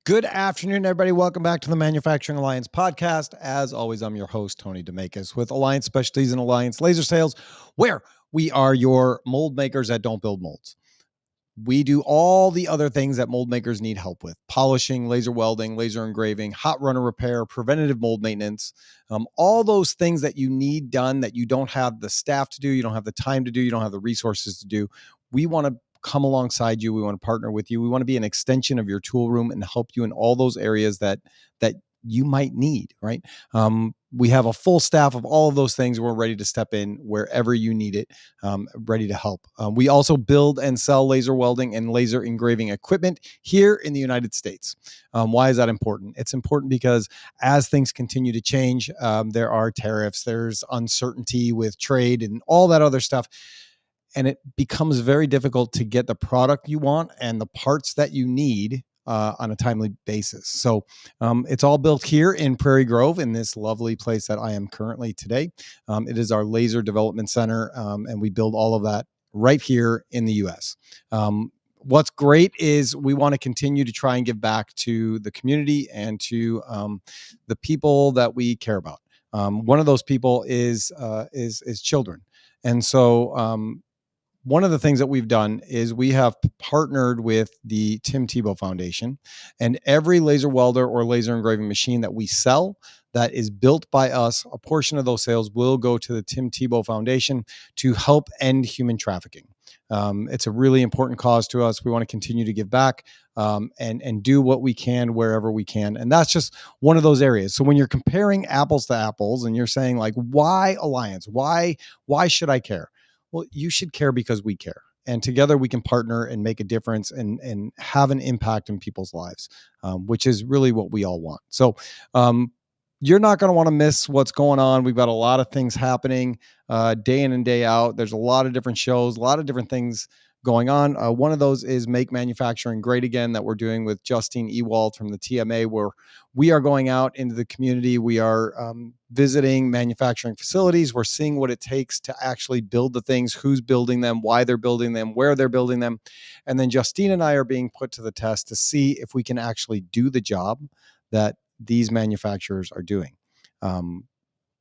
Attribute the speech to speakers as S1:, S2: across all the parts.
S1: Good afternoon, everybody. Welcome back to the Manufacturing Alliance podcast. As always, I'm your host, Tony DeMakis, with Alliance Specialties and Alliance Laser Sales, where we are your mold makers that don't build molds. We do all the other things that mold makers need help with: polishing, laser welding, laser engraving, hot runner repair, preventative mold maintenance, all those things that you need done that you don't have the staff to do, you don't have the time to do, you don't have the resources to do. We want to come alongside you. We want to partner with you. We want to be an extension of your tool room and help you in all those areas that you might need, right? We have a full staff of all of those things. We're ready to step in wherever you need it, ready to help. We also build and sell laser welding and laser engraving equipment here in the United States. Why is that important? It's important because as things continue to change, there are tariffs, there's uncertainty with trade and all that other stuff. And it becomes very difficult to get the product you want and the parts that you need on a timely basis. So it's all built here in Prairie Grove, in this lovely place that I am currently today. It is our laser development center, and we build all of that right here in the U.S. What's great is we want to continue to try and give back to the community and to the people that we care about. One of those people is children, and so one of the things that we've done is we have partnered with the Tim Tebow Foundation, and every laser welder or laser engraving machine that we sell that is built by us, a portion of those sales will go to the Tim Tebow Foundation to help end human trafficking. It's a really important cause to us. We want to continue to give back and do what we can wherever we can. And that's just one of those areas. So when you're comparing apples to apples and you're saying, like, why Alliance? Why should I care? Well, you should care because we care. And together we can partner and make a difference and have an impact in people's lives, which is really what we all want. So you're not going to want to miss what's going on. We've got a lot of things happening day in and day out. There's a lot of different shows, a lot of different things going on. One of those is Make Manufacturing Great Again, that we're doing with Justine Ewald from the TMA, where we are going out into the community. We are visiting manufacturing facilities. We're seeing what it takes to actually build the things, who's building them, why they're building them, where they're building them. And then Justine and I are being put to the test to see if we can actually do the job that these manufacturers are doing.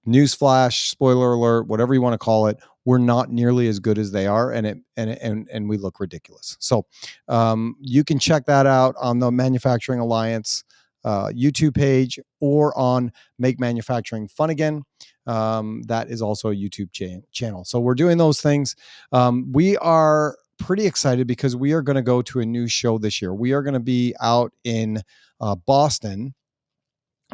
S1: Newsflash, spoiler alert, whatever you want to call it, we're not nearly as good as they are, and we look ridiculous. So you can check that out on the Manufacturing Alliance YouTube page or on Make Manufacturing Fun Again. That is also a YouTube channel. So we're doing those things. We are pretty excited because we are going to go to a new show this year. We are going to be out in Boston.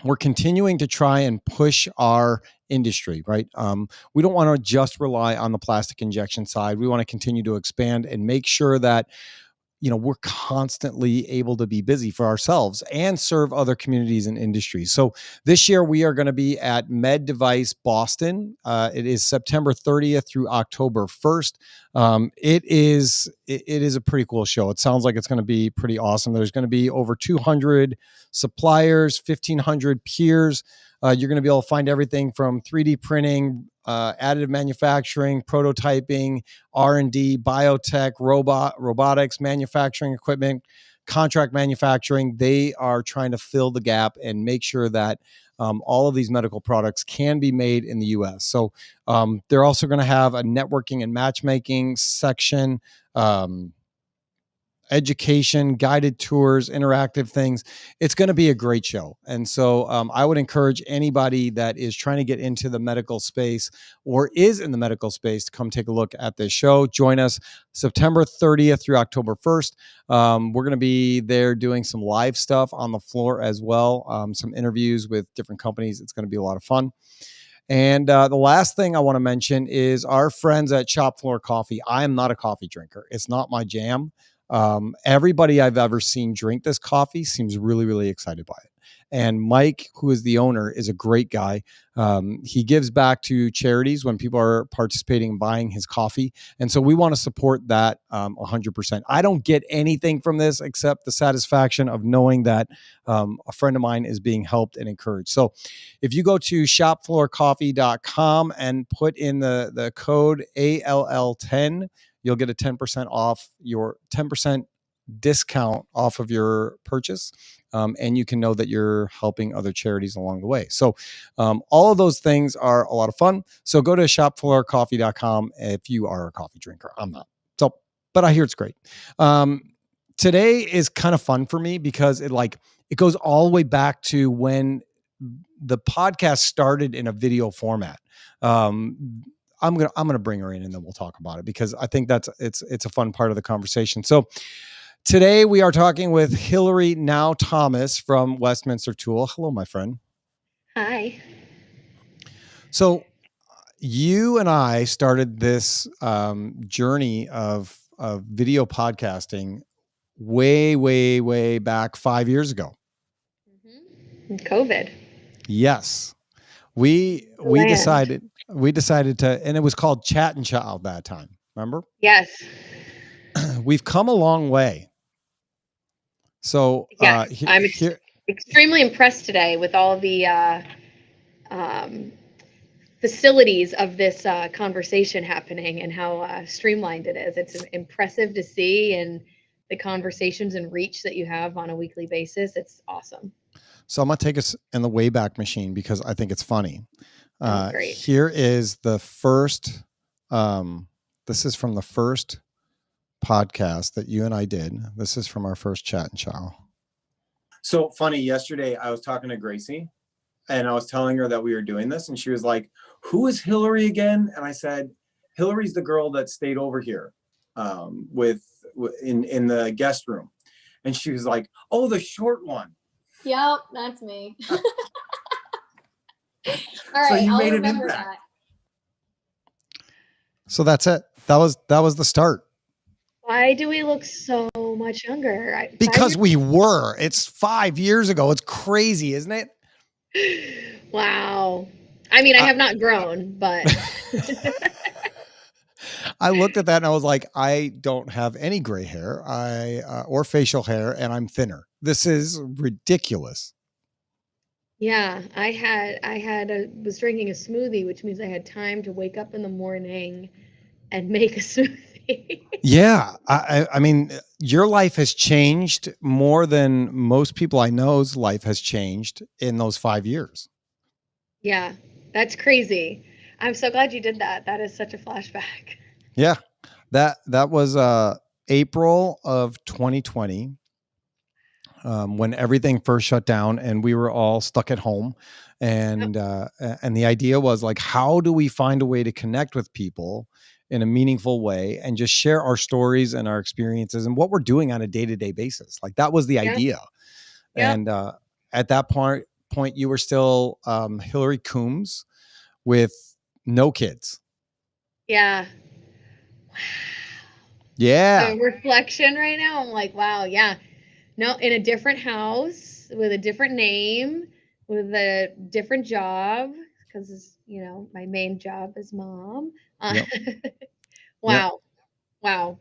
S1: We're continuing to try and push our industry, right? We don't want to just rely on the plastic injection side. We want to continue to expand and make sure that, we're constantly able to be busy for ourselves and serve other communities and industries. So this year we are going to be at Med Device Boston. It is September 30th through October 1st. It is a pretty cool show. It sounds like it's going to be pretty awesome. There's going to be over 200 suppliers, 1,500 peers. You're going to be able to find everything from 3D printing, additive manufacturing, prototyping, R&D, biotech, robotics, manufacturing equipment, contract manufacturing. They are trying to fill the gap and make sure that all of these medical products can be made in the U.S. So they're also going to have a networking and matchmaking section, education, guided tours, interactive things. It's going to be a great show. And so I would encourage anybody that is trying to get into the medical space or is in the medical space to come take a look at this show. Join us September 30th through October 1st. We're going to be there doing some live stuff on the floor as well, some interviews with different companies. It's going to be a lot of fun. And the last thing I want to mention is our friends at Shop Floor Coffee. I am not a coffee drinker. It's not my jam. Everybody I've ever seen drink this coffee seems really, really excited by it. And Mike, who is the owner, is a great guy. He gives back to charities when people are participating in buying his coffee. And so we want to support that 100%. I don't get anything from this except the satisfaction of knowing that a friend of mine is being helped and encouraged. So if you go to shopfloorcoffee.com and put in the code ALL10, you'll get a 10% off your 10% discount off of your purchase. And you can know that you're helping other charities along the way. So all of those things are a lot of fun. So go to shopfloorcoffee.com if you are a coffee drinker. I'm not. So, but I hear it's great. Today is kind of fun for me because it goes all the way back to when the podcast started in a video format. I'm gonna bring her in and then we'll talk about it because I think it's a fun part of the conversation. So today we are talking with Hillary now Thomas from Westminster Tool. Hello, my friend.
S2: Hi.
S1: So you and I started this journey of video podcasting way back 5 years ago.
S2: COVID.
S1: Yes. We decided to, and it was called Chat and Child that time. Remember?
S2: Yes.
S1: We've come a long way. So
S2: yes, I'm extremely impressed today with all the facilities of this conversation happening and how streamlined it is. It's impressive to see, and the conversations and reach that you have on a weekly basis. It's awesome.
S1: So I'm going to take us in the Wayback Machine because I think it's funny.
S2: Great.
S1: Here is the first, this is from the first podcast that you and I did. This is from our first Chat and Chow. So funny, yesterday I was talking to Gracie and I was telling her that we were doing this and she was like, who is Hillary again? And I said, Hillary's the girl that stayed over here in the guest room. And she was like, oh, the short one.
S3: Yep, that's me. All right,
S1: so you made
S3: remember
S1: that. So that's it. That was the start.
S2: Why do we look so much younger?
S1: Because we were. It's 5 years ago. It's crazy, isn't it?
S2: Wow. I mean, I have not grown, but
S1: I looked at that and I was like, I don't have any gray hair, or facial hair, and I'm thinner. This is ridiculous.
S2: Yeah, I was drinking a smoothie, which means I had time to wake up in the morning and make a smoothie.
S1: Yeah. I mean, your life has changed more than most people I know's life has changed in those 5 years.
S2: Yeah, that's crazy. I'm so glad you did that. That is such a flashback.
S1: Yeah. That was April of 2020. When everything first shut down and we were all stuck at home, and the idea was like, how do we find a way to connect with people in a meaningful way and just share our stories and our experiences and what we're doing on a day-to-day basis? Like that was the idea. Yep. And at that point you were still Hillary Coombs with no kids.
S2: Yeah. Wow.
S1: Yeah.
S2: The reflection right now, I'm like, wow, yeah. No, in a different house with a different name, with a different job, because my main job is mom.
S1: Yep.
S2: Wow.
S1: Yep.
S2: Wow.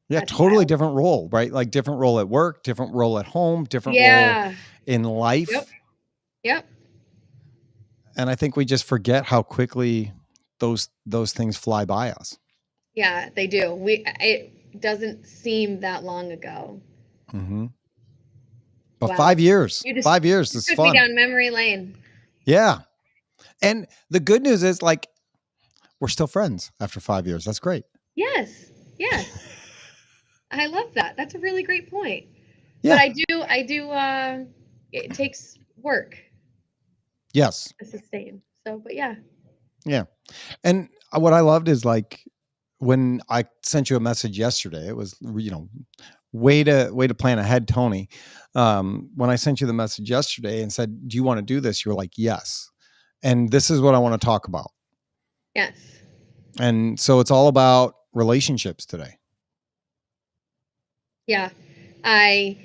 S1: Yeah,
S2: That's
S1: totally
S2: wild.
S1: different role, right? Like different role at work, different role at home, different role in life.
S2: Yep.
S1: And I think we just forget how quickly those things fly by us.
S2: Yeah, they do. It doesn't seem that long ago.
S1: Mm-hmm. But wow. 5 years. 5 years is
S2: took
S1: fun.
S2: Me down memory lane.
S1: Yeah. And the good news is, like, we're still friends after 5 years. That's great.
S2: Yes. I love that. That's a really great point.
S1: Yeah.
S2: But I do it takes work.
S1: Yes.
S2: To sustain. So, but yeah.
S1: Yeah. And what I loved is, like, when I sent you a message yesterday, it was, way to plan ahead, Tony. When I sent you the message yesterday and said, do you want to do this? You were like, yes. And this is what I want to talk about.
S2: Yes.
S1: And so it's all about relationships today.
S2: Yeah. I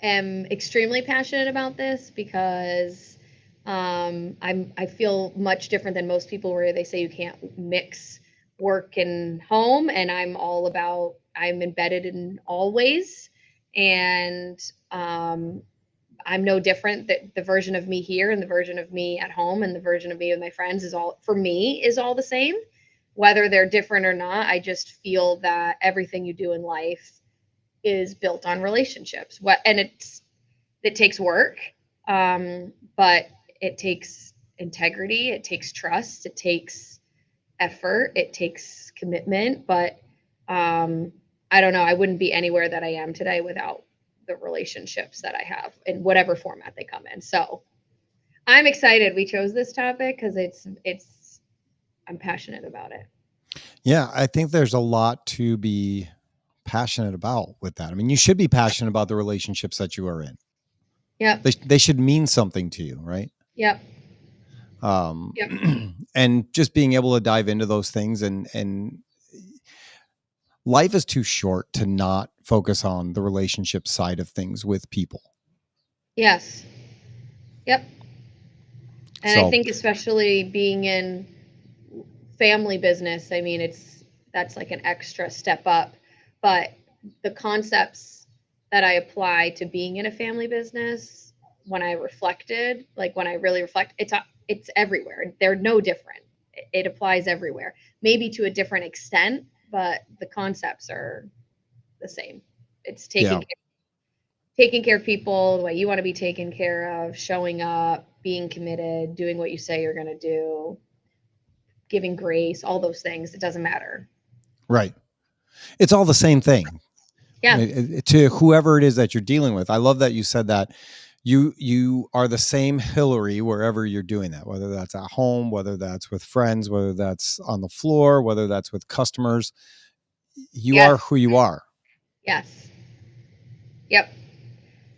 S2: am extremely passionate about this because I feel much different than most people, where they say you can't mix work and home, and I'm embedded in all ways, and I'm no different. That the version of me here and the version of me at home and the version of me with my friends is all the same, whether they're different or not. I just feel that everything you do in life is built on relationships. And it takes work, but it takes integrity, it takes trust, it takes effort, it takes commitment. But I don't know, I wouldn't be anywhere that I am today without the relationships that I have in whatever format they come in. So I'm excited we chose this topic because I'm passionate about it.
S1: Yeah, I think there's a lot to be passionate about with that. I mean, you should be passionate about the relationships that you are in.
S2: Yep.
S1: They should mean something to you, right?
S2: Yep.
S1: Yep. And just being able to dive into those things, and life is too short to not focus on the relationship side of things with people.
S2: Yes. Yep. And I think especially being in family business, I mean, that's like an extra step up, but the concepts that I apply to being in a family business, when I really reflect, it's everywhere. They're no different. It applies everywhere, maybe to a different extent, but the concepts are the same. It's taking care of people the way you want to be taken care of, showing up, being committed, doing what you say you're going to do, giving grace, all those things. It doesn't matter.
S1: Right. It's all the same thing.
S2: Yeah.
S1: To whoever it is that you're dealing with. I love that you said that you are the same Hillary wherever you're doing that, whether that's at home, whether that's with friends, whether that's on the floor, whether that's with customers. You are who you are.
S2: Yes. Yep.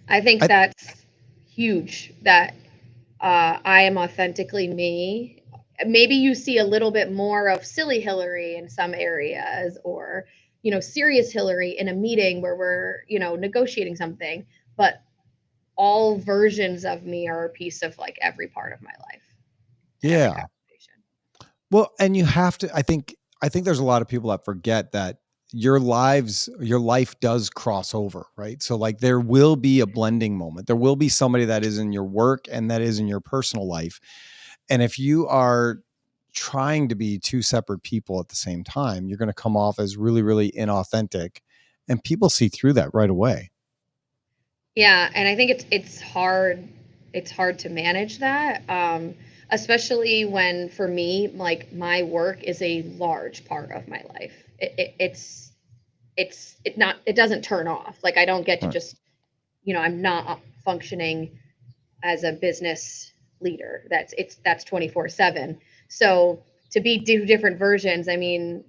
S2: I think that's huge, that I am authentically me. Maybe you see a little bit more of silly Hillary in some areas, or, serious Hillary in a meeting where we're, negotiating something, but all versions of me are a piece of like every part of my life.
S1: Yeah. Well, and you have to, I think there's a lot of people that forget that your life does cross over, right? So like there will be a blending moment. There will be somebody that is in your work and that is in your personal life. And if you are trying to be two separate people at the same time, you're going to come off as really, really inauthentic, and people see through that right away.
S2: Yeah. And I think it's hard to manage that. Especially when, for me, like my work is a large part of my life. It doesn't turn off. Like I don't get to just, I'm not functioning as a business leader. That's 24/7. So to be different versions, I mean,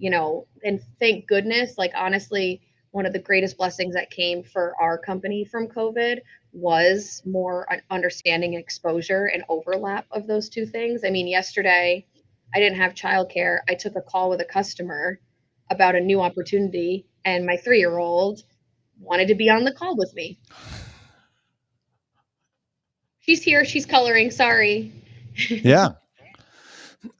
S2: and thank goodness, like honestly, one of the greatest blessings that came for our company from COVID was more understanding and exposure and overlap of those two things. I mean, yesterday I didn't have childcare. I took a call with a customer about a new opportunity, and my 3-year-old wanted to be on the call with me. She's here. She's coloring. Sorry.
S1: Yeah.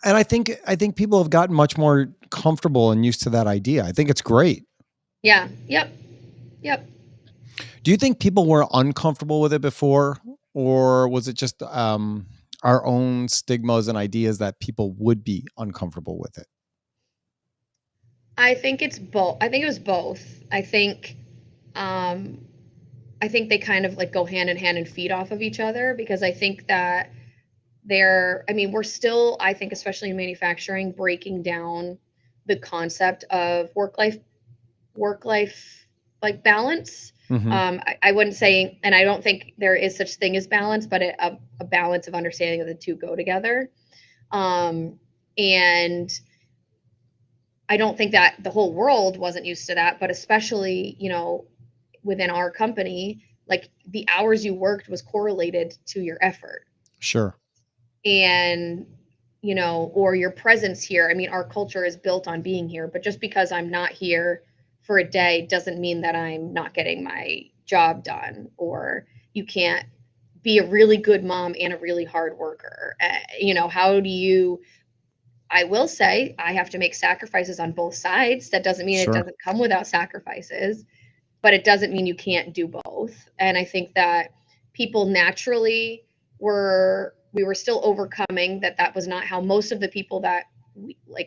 S1: And I think people have gotten much more comfortable and used to that idea. I think it's great.
S2: Yeah. Yep.
S1: Do you think people were uncomfortable with it before, or was it just our own stigmas and ideas that people would be uncomfortable with it?
S2: I think it's both. I think it was both. I think they kind of like go hand in hand and feed off of each other, because I think that we're still, I think, especially in manufacturing, breaking down the concept of work-life like balance.
S1: Mm-hmm.
S2: I wouldn't say, and I don't think there is such thing as balance, but a balance of understanding of the two go together. And I don't think that the whole world wasn't used to that, but especially, within our company, like the hours you worked was correlated to your effort.
S1: Sure.
S2: And, or your presence here. I mean, our culture is built on being here, but just because I'm not here for a day doesn't mean that I'm not getting my job done, or you can't be a really good mom and a really hard worker. I will say I have to make sacrifices on both sides. That doesn't mean It doesn't come without sacrifices, but it doesn't mean you can't do both. And I think that people naturally we were still overcoming that was not how most of the people that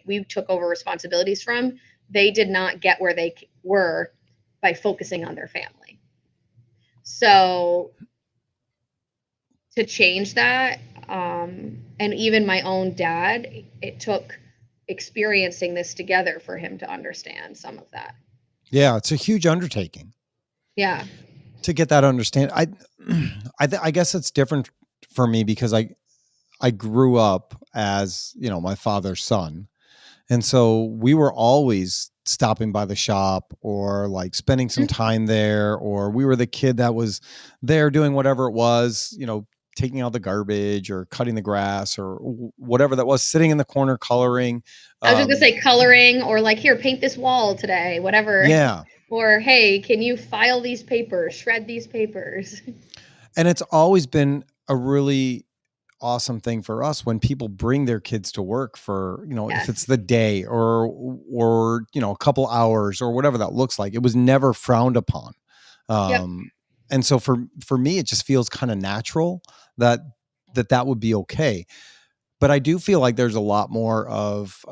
S2: we took over responsibilities from, they did not get where they were by focusing on their family. So to change that, and even my own dad, it took experiencing this together for him to understand some of that.
S1: Yeah, it's a huge undertaking.
S2: Yeah.
S1: To get that understand. I guess it's different for me because I grew up as, my father's son. And so we were always stopping by the shop or like spending some time there, or we were the kid that was there doing whatever it was, taking out the garbage or cutting the grass or whatever that was, sitting in the corner coloring.
S2: I was just gonna say coloring, or like, here, paint this wall today, whatever.
S1: Yeah.
S2: Or, hey, can you file these papers, shred these papers?
S1: And it's always been a really awesome thing for us when people bring their kids to work for,
S2: Yes.
S1: if it's the day or a couple hours or whatever that looks like. It was never frowned upon.
S2: Yep.
S1: And so for me, it just feels kind of natural that would be okay. But I do feel like there's a lot more of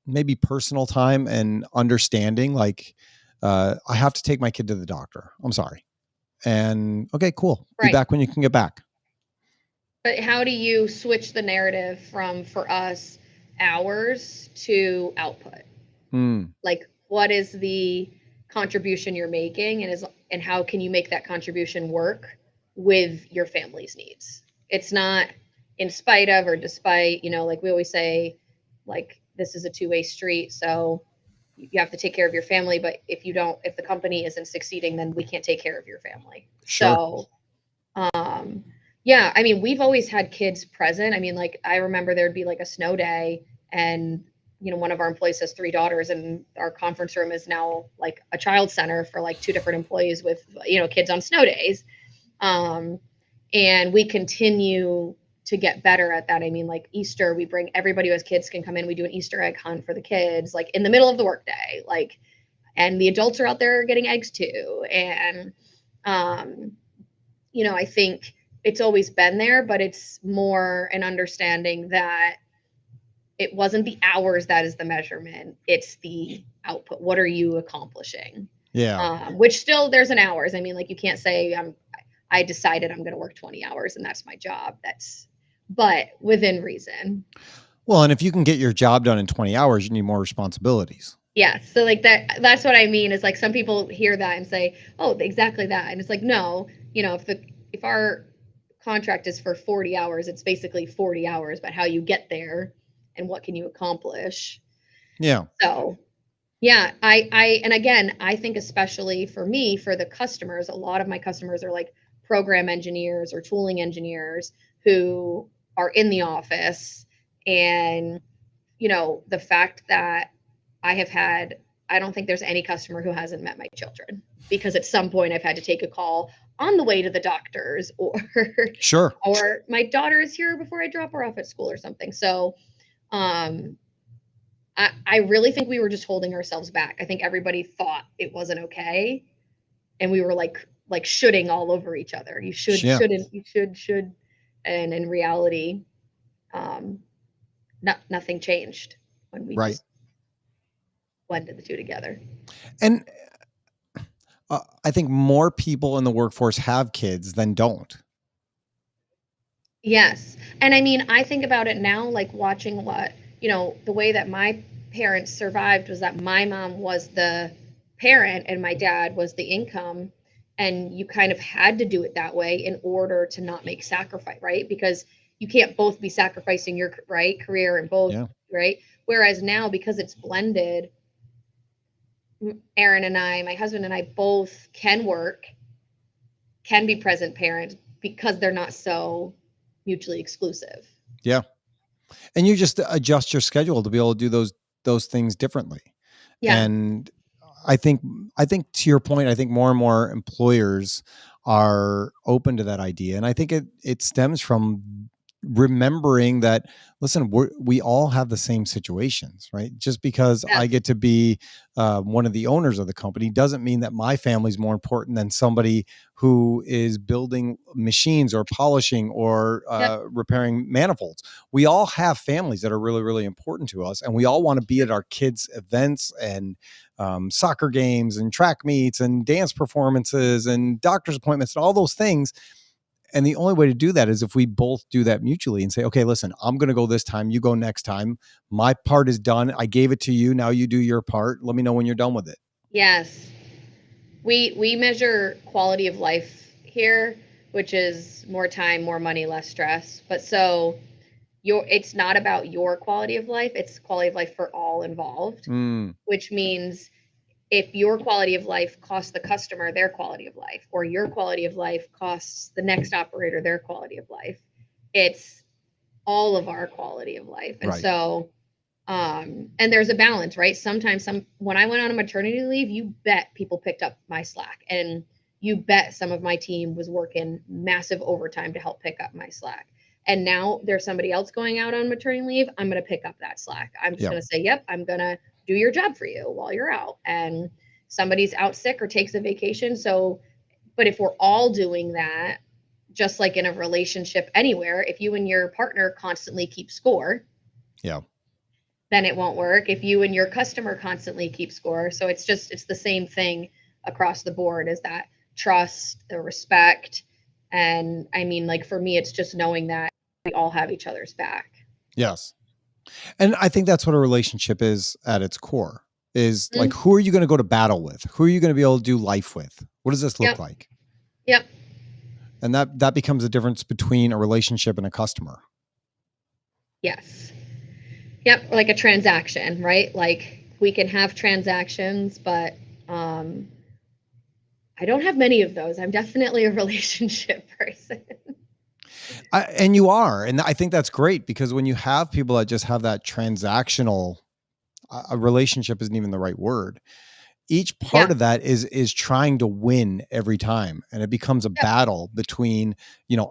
S1: maybe personal time and understanding. Like, I have to take my kid to the doctor. I'm sorry. And okay, cool. Be
S2: Right.
S1: back when you can get back.
S2: But how do you switch the narrative from, for us, hours to output? Like, what is the contribution you're making, and how can you make that contribution work with your family's needs? It's not in spite of or despite, like we always say, like, this is a two-way street. So you have to take care of your family, but if the company isn't succeeding, then we can't take care of your family.
S1: Sure.
S2: So, yeah, I mean, we've always had kids present. I mean, like, I remember there'd be like a snow day, and one of our employees has 3 daughters, and our conference room is now like a child center for like 2 different employees with, kids on snow days. And we continue to get better at that. I mean, like Easter, we bring everybody who has kids can come in. We do an Easter egg hunt for the kids, like in the middle of the workday, like, and the adults are out there getting eggs too. And, I think it's always been there, but it's more an understanding that it wasn't the hours that is the measurement. It's the output. What are you accomplishing?
S1: Yeah.
S2: Which still there's an hours. I mean, like, you can't say I decided I'm going to work 20 hours and that's my job. But within reason.
S1: Well, and if you can get your job done in 20 hours, you need more responsibilities.
S2: Yeah. So like that's what I mean, is like, some people hear that and say, oh, exactly that. And it's like, no, if our contract is for 40 hours, it's basically 40 hours, but how you get there and what can you accomplish.
S1: Yeah.
S2: So yeah, and again, I think especially for me, for the customers, a lot of my customers are like program engineers or tooling engineers who are in the office. And, the fact that I don't think there's any customer who hasn't met my children, because at some point I've had to take a call on the way to the doctors, or
S1: sure,
S2: or my daughter is here before I drop her off at school or something. So, I really think we were just holding ourselves back. I think everybody thought it wasn't okay, and we were like shoulding all over each other. You should, shouldn't, you should, and in reality, nothing changed when we just blended the two together.
S1: And I think more people in the workforce have kids than don't.
S2: Yes. And I mean, I think about it now, like watching the way that my parents survived was that my mom was the parent and my dad was the income. And you kind of had to do it that way in order to not make sacrifice, right? Because you can't both be sacrificing your career and both, right? Whereas now, because it's blended, Aaron and I, my husband and I, both can work, can be present parents, because they're not so mutually exclusive.
S1: Yeah. And you just adjust your schedule to be able to do those things differently. Yeah. And I think to your point, I think more and more employers are open to that idea. And I think it stems from remembering that, listen, we all have the same situations, right? Just because I
S2: Yes.
S1: get to be one of the owners of the company doesn't mean that my family's more important than somebody who is building machines or polishing or
S2: Yep.
S1: repairing manifolds. We all have families that are really, really important to us, and we all want to be at our kids' events and soccer games and track meets and dance performances and doctor's appointments and all those things. And the only way to do that is if we both do that mutually and say, okay, listen, I'm going to go this time. You go next time. My part is done. I gave it to you. Now you do your part. Let me know when you're done with it.
S2: Yes. We measure quality of life here, which is more time, more money, less stress. But so it's not about your quality of life, it's quality of life for all involved, which means if your quality of life costs the customer their quality of life, or your quality of life costs the next operator their quality of life, it's all of our quality of life. And
S1: Right.
S2: so and there's a balance, right? Sometimes when I went on a maternity leave, you bet people picked up my slack, and you bet some of my team was working massive overtime to help pick up my slack. And now there's somebody else going out on maternity leave. I'm going to pick up that slack. I'm just going to say, yep, I'm going to do your job for you while you're out. And somebody's out sick or takes a vacation. So, but if we're all doing that, just like in a relationship anywhere, if you and your partner constantly keep score, then it won't work. If you and your customer constantly keep score. So it's the same thing across the board, is that trust, the respect. And I mean, like for me, it's just knowing that we all have each other's back.
S1: Yes. And I think that's what a relationship is at its core, is like, who are you going to go to battle with? Who are you going to be able to do life with? What does this look like?
S2: Yep.
S1: And that becomes a difference between a relationship and a customer.
S2: Yes. Yep. Like a transaction, right? Like we can have transactions, but I don't have many of those. I'm definitely a relationship person.
S1: And you are. And I think that's great, because when you have people that just have that transactional, a relationship isn't even the right word. Each part of that is trying to win every time. And it becomes a battle between,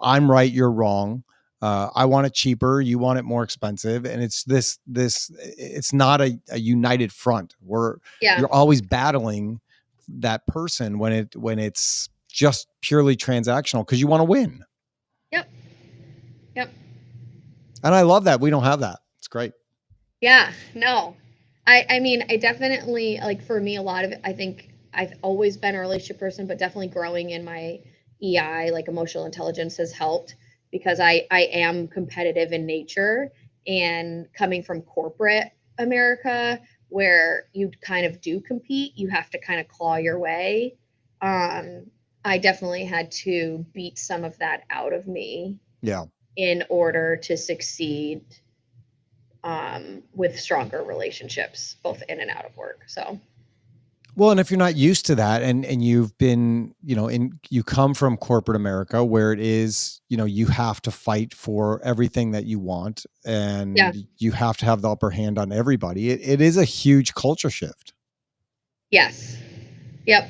S1: I'm right, you're wrong. I want it cheaper, you want it more expensive. And it's it's not a united front where you're always battling that person when it's just purely transactional because you want to win.
S2: Yep.
S1: And I love that we don't have that. It's great.
S2: Yeah, no. I mean, I definitely, like for me, a lot of it, I think I've always been a relationship person, but definitely growing in my EI, like emotional intelligence, has helped, because I am competitive in nature, and coming from corporate America, where you kind of do compete, you have to kind of claw your way. I definitely had to beat some of that out of me.
S1: Yeah.
S2: In order to succeed with stronger relationships, both in and out of work. So,
S1: well, and if you're not used to that, and you've been, you come from corporate America, where it is, you have to fight for everything that you want, and you have to have the upper hand on everybody. It is a huge culture shift.
S2: Yes. Yep.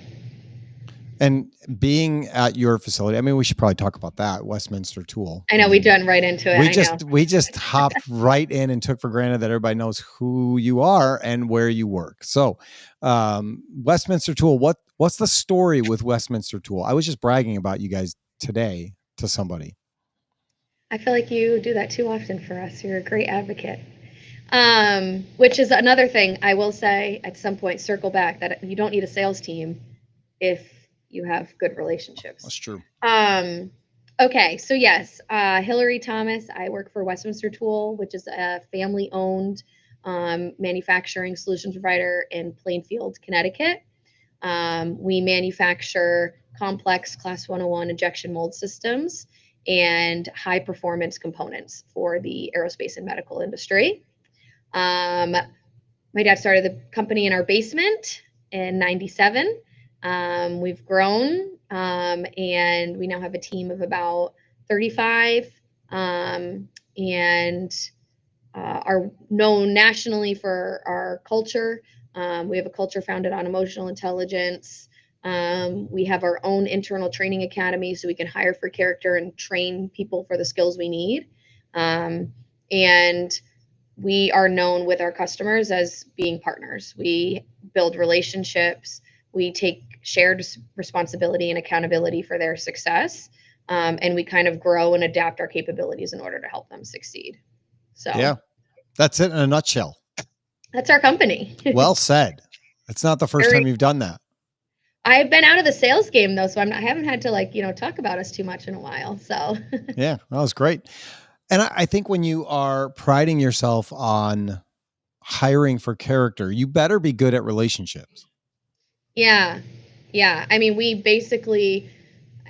S1: And being at your facility, I mean, we should probably talk about that, Westminster Tool.
S2: I know we done right into it.
S1: We just hopped right in and took for granted that everybody knows who you are and where you work. So, Westminster Tool, what's the story with Westminster Tool? I was just bragging about you guys today to somebody.
S2: I feel like you do that too often for us. You're a great advocate. Which is another thing I will say at some point, circle back, that you don't need a sales team if you have good relationships.
S1: That's true.
S2: Okay. So yes, Hillary Thomas, I work for Westminster Tool, which is a family owned manufacturing solutions provider in Plainfield, Connecticut. We manufacture complex Class 101 injection mold systems and high performance components for the aerospace and medical industry. My dad started the company in our basement in 97. We've grown, and we now have a team of about 35, and are known nationally for our culture. We have a culture founded on emotional intelligence. We have our own internal training academy, so we can hire for character and train people for the skills we need. And we are known with our customers as being partners. We build relationships. We take shared responsibility and accountability for their success. And we kind of grow and adapt our capabilities in order to help them succeed. So
S1: Yeah, that's it in a nutshell.
S2: That's our company.
S1: Well said. It's not the first time you've done that.
S2: I've been out of the sales game though, so I haven't had to talk about us too much in a while. So
S1: yeah, that was great. And I think when you are priding yourself on hiring for character, you better be good at relationships.
S2: Yeah. I mean, we basically,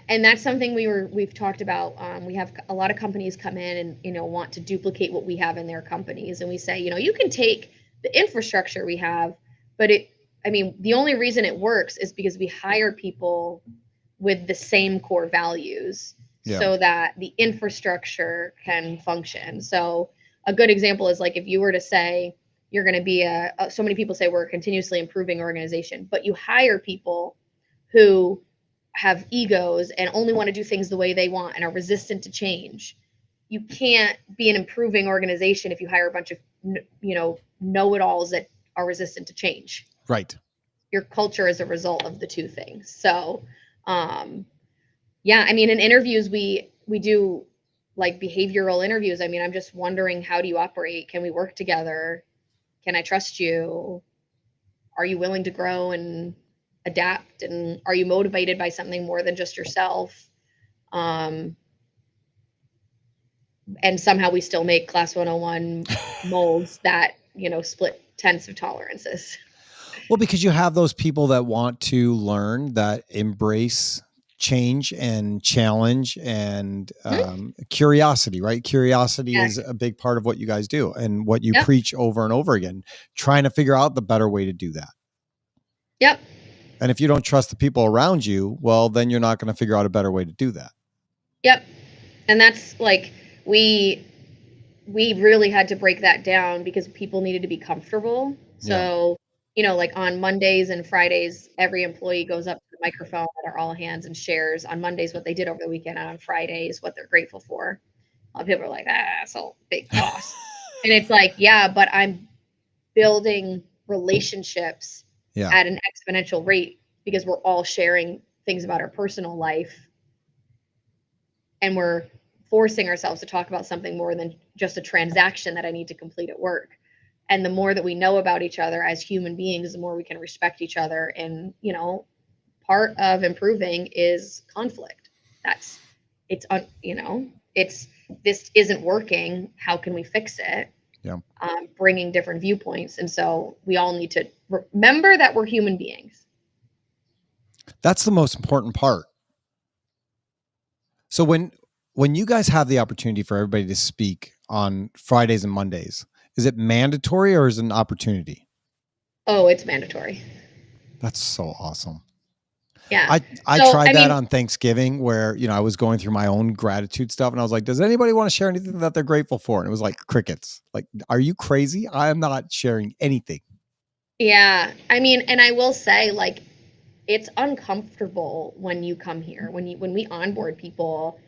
S2: and that's something we've talked about. We have a lot of companies come in and want to duplicate what we have in their companies, and we say, you can take the infrastructure we have, but the only reason it works is because we hire people with the same core values so that the infrastructure can function. So a good example is like if you were to say you're going to be so many people say we're a continuously improving organization, but you hire people who have egos and only want to do things the way they want and are resistant to change. You can't be an improving organization if you hire a bunch of know-it-alls that are resistant to change.
S1: Right.
S2: Your culture is a result of the two things. So in interviews we do like behavioral interviews. I'm just wondering, how do you operate? Can we work together? Can I trust you? Are you willing to grow and adapt? And are you motivated by something more than just yourself? And somehow we still make class 101 molds that, split tenths of tolerances.
S1: Well, because you have those people that want to learn, that embrace change and challenge and curiosity, right? Curiosity is a big part of what you guys do and what you preach over and over again, trying to figure out the better way to do that.
S2: Yep.
S1: And if you don't trust the people around you, well, then you're not going to figure out a better way to do that.
S2: Yep. And that's like, we really had to break that down because people needed to be comfortable. So, like on Mondays and Fridays, every employee goes up to the microphone at our all hands and shares on Mondays what they did over the weekend, and on Fridays what they're grateful for. A lot of people are like, that's a big cost. And it's like, yeah, but I'm building relationships at an exponential rate because we're all sharing things about our personal life. And we're forcing ourselves to talk about something more than just a transaction that I need to complete at work. And the more that we know about each other as human beings, the more we can respect each other. And, part of improving is conflict. This isn't working. How can we fix it?
S1: Yeah.
S2: Bringing different viewpoints. And so we all need to remember that we're human beings.
S1: That's the most important part. So when you guys have the opportunity for everybody to speak on Fridays and Mondays, is it mandatory or is it an opportunity?
S2: Oh, it's mandatory.
S1: That's so awesome.
S2: Yeah.
S1: I tried that on Thanksgiving where, I was going through my own gratitude stuff and I was like, does anybody want to share anything that they're grateful for? And it was like crickets. Like, are you crazy? I am not sharing anything.
S2: Yeah. And I will say, like, it's uncomfortable when you come here. When we onboard people,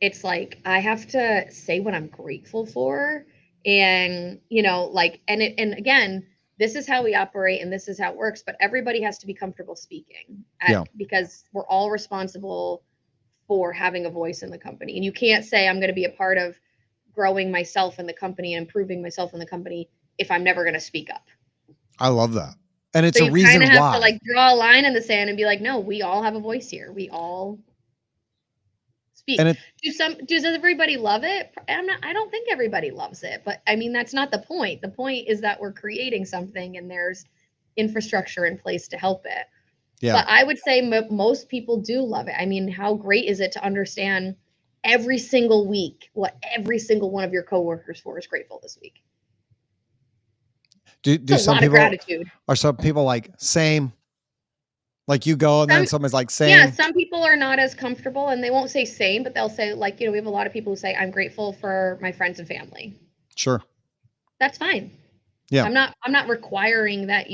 S2: it's like I have to say what I'm grateful for. And, and again, this is how we operate and this is how it works, but everybody has to be comfortable speaking because we're all responsible for having a voice in the company. And you can't say I'm going to be a part of growing myself in the company and improving myself in the company if I'm never going to speak up.
S1: I love that. And it's a reason why.
S2: You kind of have to like draw a line in the sand and be like, no, we all have a voice here. We all speak. And does everybody love it? I don't think everybody loves it, but that's not the point. The point is that we're creating something and there's infrastructure in place to help it. Yeah. But I would say most people do love it. How great is it to understand every single week what every single one of your coworkers is grateful this week?
S1: Do some people, gratitude. Are some people like same? Like you go and then someone's like same?
S2: Yeah, some people are not as comfortable and they won't say same, but they'll say like, we have a lot of people who say I'm grateful for my friends and family.
S1: Sure.
S2: That's fine.
S1: Yeah.
S2: I'm not requiring that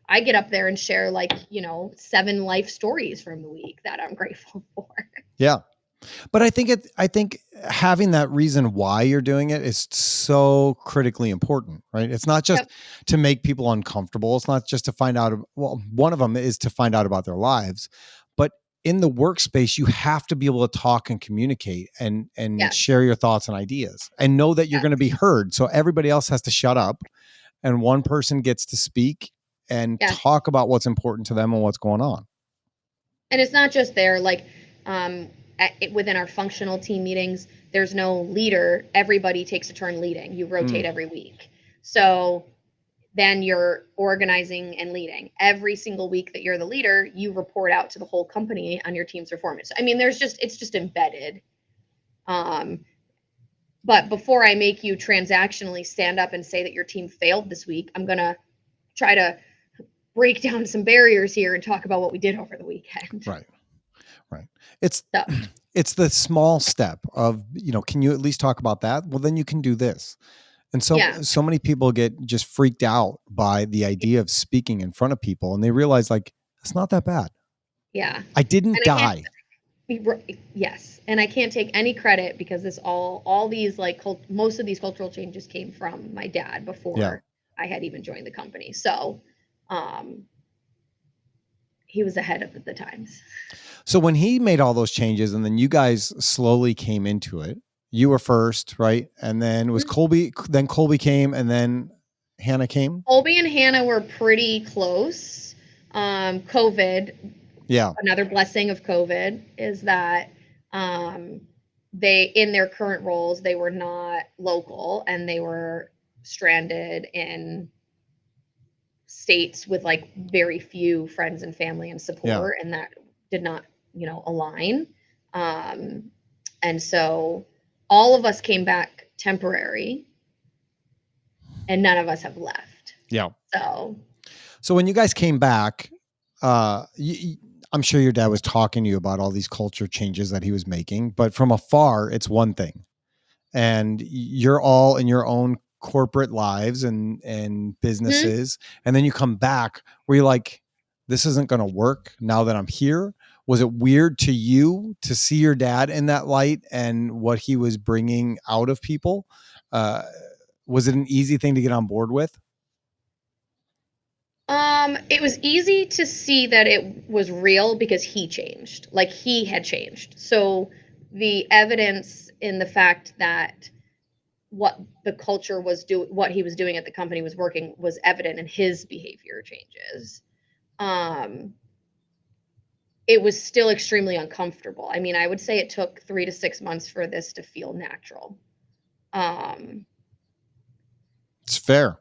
S2: I get up there and share 7 life stories from the week that I'm grateful for.
S1: Yeah. But I think having that reason why you're doing it is so critically important, right? It's not just
S2: Yep.
S1: to make people uncomfortable. It's not just to find out. Well, one of them is to find out about their lives, but in the workspace, you have to be able to talk and communicate and
S2: Yes.
S1: share your thoughts and ideas and know that you're
S2: Yes.
S1: going to be heard. So everybody else has to shut up and one person gets to speak and
S2: Yes.
S1: talk about what's important to them and what's going on.
S2: And it's not just there, like within our functional team meetings, there's no leader. Everybody takes a turn leading. You rotate every week. So then you're organizing and leading. Every single week that you're the leader, you report out to the whole company on your team's performance. I mean, it's just embedded. But before I make you transactionally stand up and say that your team failed this week, I'm going to try to break down some barriers here and talk about what we did over the weekend.
S1: Right. It's
S2: So,
S1: it's the small step of, can you at least talk about that? Well, then you can do this. And so many people get just freaked out by the idea of speaking in front of people, and they realize like it's not that bad.
S2: Yeah.
S1: I didn't die.
S2: Yes, and I can't take any credit because this all these like most of these cultural changes came from my dad before I had even joined the company. So, he was ahead of the times.
S1: So when he made all those changes and then you guys slowly came into it, you were first, right? And then was Colby, then Colby came and then Hannah came?
S2: Colby and Hannah were pretty close. COVID, another blessing of COVID is that they, in their current roles, they were not local and they were stranded in states with like very few friends and family and support, and that did not, align. And so all of us came back temporary and none of us have left.
S1: Yeah.
S2: So
S1: when you guys came back, I'm sure your dad was talking to you about all these culture changes that he was making, but from afar, it's one thing. And you're all in your own corporate lives and businesses. And then you come back where you're like, this isn't going to work now that I'm here. Was it weird to you to see your dad in that light and what he was bringing out of people? Was it an easy thing to get on board with?
S2: It was easy to see that it was real because he changed, like he had changed. So the evidence in the fact that what the culture was doing, what he was doing at the company was working, was evident in his behavior changes. It was still extremely uncomfortable. I mean, I would say it took 3 to 6 months for this to feel natural.
S1: It's fair.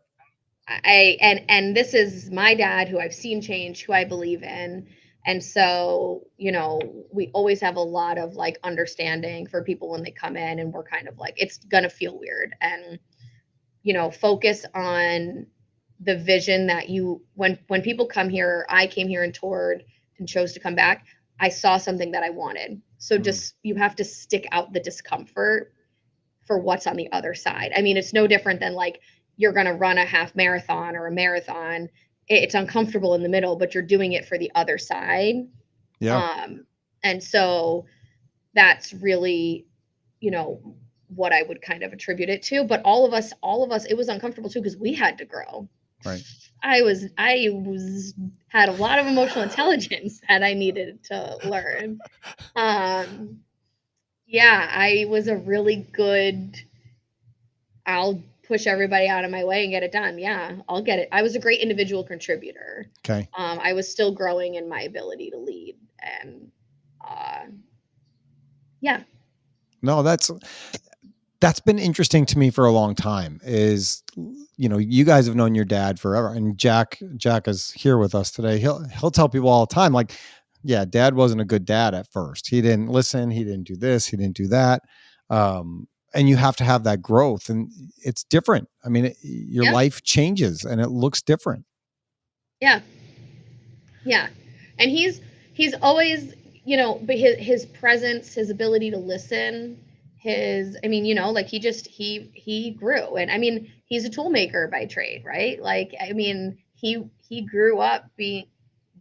S2: And this is my dad, who I've seen change, who I believe in. And so, we always have a lot of like understanding for people when they come in, and we're kind of like, it's going to feel weird, and, focus on the vision that when people come here, I came here and toured and chose to come back, I saw something that I wanted. So just, you have to stick out the discomfort for what's on the other side. I mean, it's no different than like, you're going to run a half marathon or a marathon. It's uncomfortable in the middle, but you're doing it for the other side.
S1: Yeah.
S2: And so that's really, what I would kind of attribute it to. But all of us, it was uncomfortable too, because we had to grow.
S1: Right.
S2: I had a lot of emotional intelligence that I needed to learn. Yeah, I was a really good, I'll push everybody out of my way and get it done. Yeah, I'll get it. I was a great individual contributor.
S1: Okay.
S2: I was still growing in my ability to lead, and yeah.
S1: No, that's been interesting to me for a long time. Is, you guys have known your dad forever, and Jack is here with us today. He'll tell people all the time, like, yeah, dad wasn't a good dad at first. He didn't listen. He didn't do this. He didn't do that. And you have to have that growth, and it's different. I mean, your life changes and it looks different.
S2: Yeah. Yeah. And he's always, but his presence, his ability to listen, like he grew. And I mean, he's a tool maker by trade, right? Like, I mean, he grew up being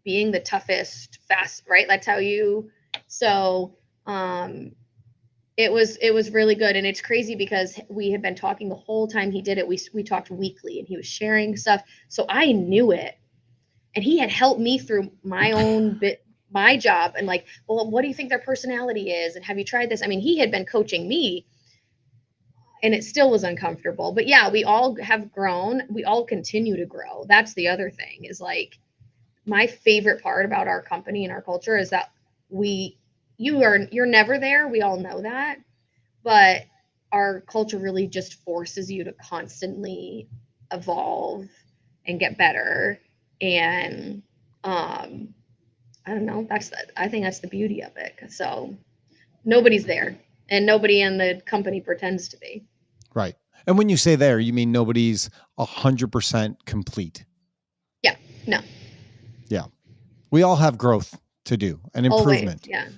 S2: the toughest, fast, right? That's how so It was really good. And it's crazy because we had been talking the whole time he did it. We talked weekly and he was sharing stuff. So I knew it. And he had helped me through my own my job and like, well, what do you think their personality is? And have you tried this? I mean, he had been coaching me and it still was uncomfortable. But yeah, we all have grown. We all continue to grow. That's the other thing is like my favorite part about our company and our culture is that you're never there. We all know that. But our culture really just forces you to constantly evolve and get better. And I don't know, I think that's the beauty of it. So nobody's there and nobody in the company pretends to be.
S1: Right. And when you say there, you mean nobody's 100% complete.
S2: Yeah. No.
S1: Yeah. We all have growth to do and improvement.
S2: Always. Yeah.
S1: Right?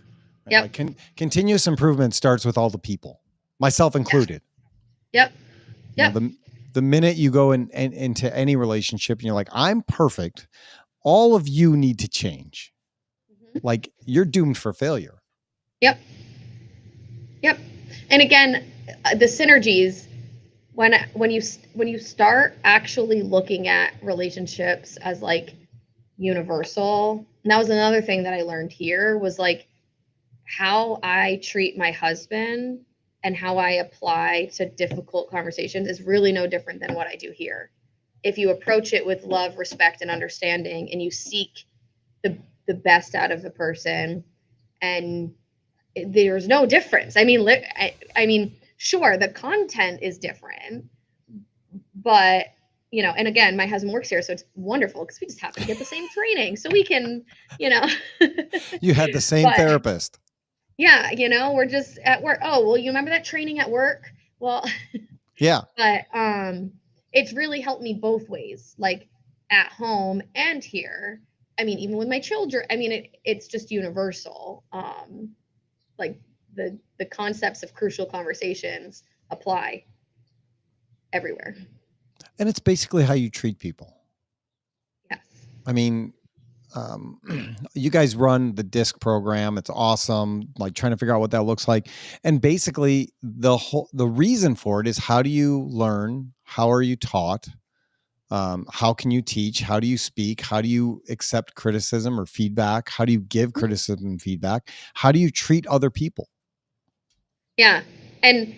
S2: Yep.
S1: Like continuous improvement starts with all the people, myself included.
S2: Yep. Yep.
S1: You know, the minute you go into any relationship and you're like, I'm perfect, all of you need to change. Mm-hmm. Like you're doomed for failure.
S2: Yep. Yep. And again, the synergies when you start actually looking at relationships as like universal, and that was another thing that I learned here was like how I treat my husband and how I apply to difficult conversations is really no different than what I do here. If you approach it with love, respect, and understanding, and you seek the best out of the person, and there's no difference. I mean, sure, the content is different, but you know, and again, my husband works here, so it's wonderful because we just happen to get the same training, so we can, you know.
S1: You had the same therapist.
S2: Yeah, you know, we're just at work. Oh, well, you remember that training at work? Well,
S1: yeah.
S2: But it's really helped me both ways, like at home and here. I mean, even with my children. I mean, it's just universal. Like the concepts of crucial conversations apply everywhere.
S1: And it's basically how you treat people.
S2: Yes.
S1: I mean, you guys run the DISC program. It's awesome. Like trying to figure out what that looks like. And basically the reason for it is how do you learn? How are you taught? How can you teach? How do you speak? How do you accept criticism or feedback? How do you give criticism and feedback? How do you treat other people?
S2: Yeah. And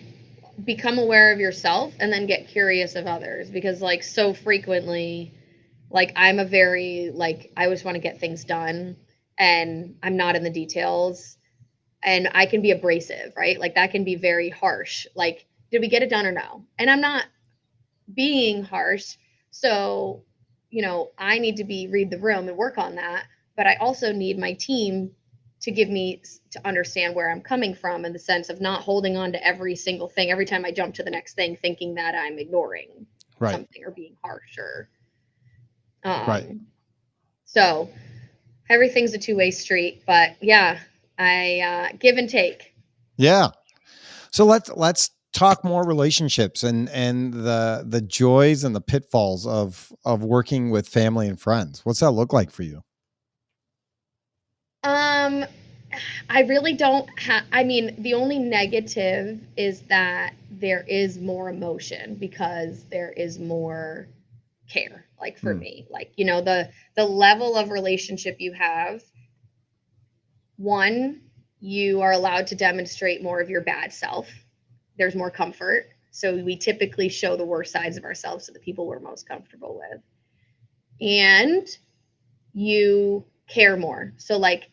S2: become aware of yourself and then get curious of others, because like so frequently, like I'm a very, like, I always want to get things done and I'm not in the details, and I can be abrasive, right? Like that can be very harsh. Like, did we get it done or no? And I'm not being harsh. So, you know, I need to read the room and work on that. But I also need my team to give me to understand where I'm coming from, in the sense of not holding on to every single thing every time I jump to the next thing, thinking that I'm ignoring something or being harsh or
S1: right.
S2: So everything's a two-way street, but yeah, I give and take.
S1: Yeah. So let's talk more relationships and the joys and the pitfalls of working with family and friends. What's that look like for you?
S2: I really don't have, I mean, the only negative is that there is more emotion because there is more care, like for me, like, you know, the level of relationship you have, one, you are allowed to demonstrate more of your bad self. There's more comfort. So we typically show the worst sides of ourselves to the people we're most comfortable with. And you care more. So like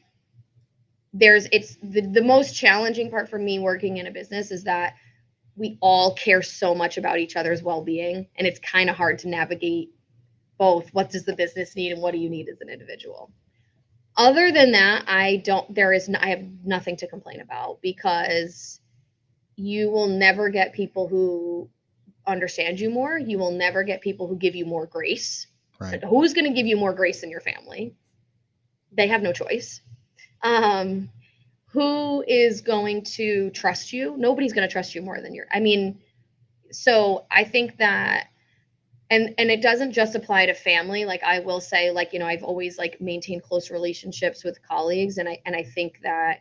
S2: it's the most challenging part for me working in a business is that we all care so much about each other's well-being, and it's kind of hard to navigate both. What does the business need and what do you need as an individual? Other than that, I have nothing to complain about, because you will never get people who understand you more. You will never get people who give you more grace.
S1: Right.
S2: Who's going to give you more grace than your family? They have no choice. Who is going to trust you? Nobody's going to trust you more than so I think that, and it doesn't just apply to family. Like I will say, like, you know, I've always like maintained close relationships with colleagues. And I think that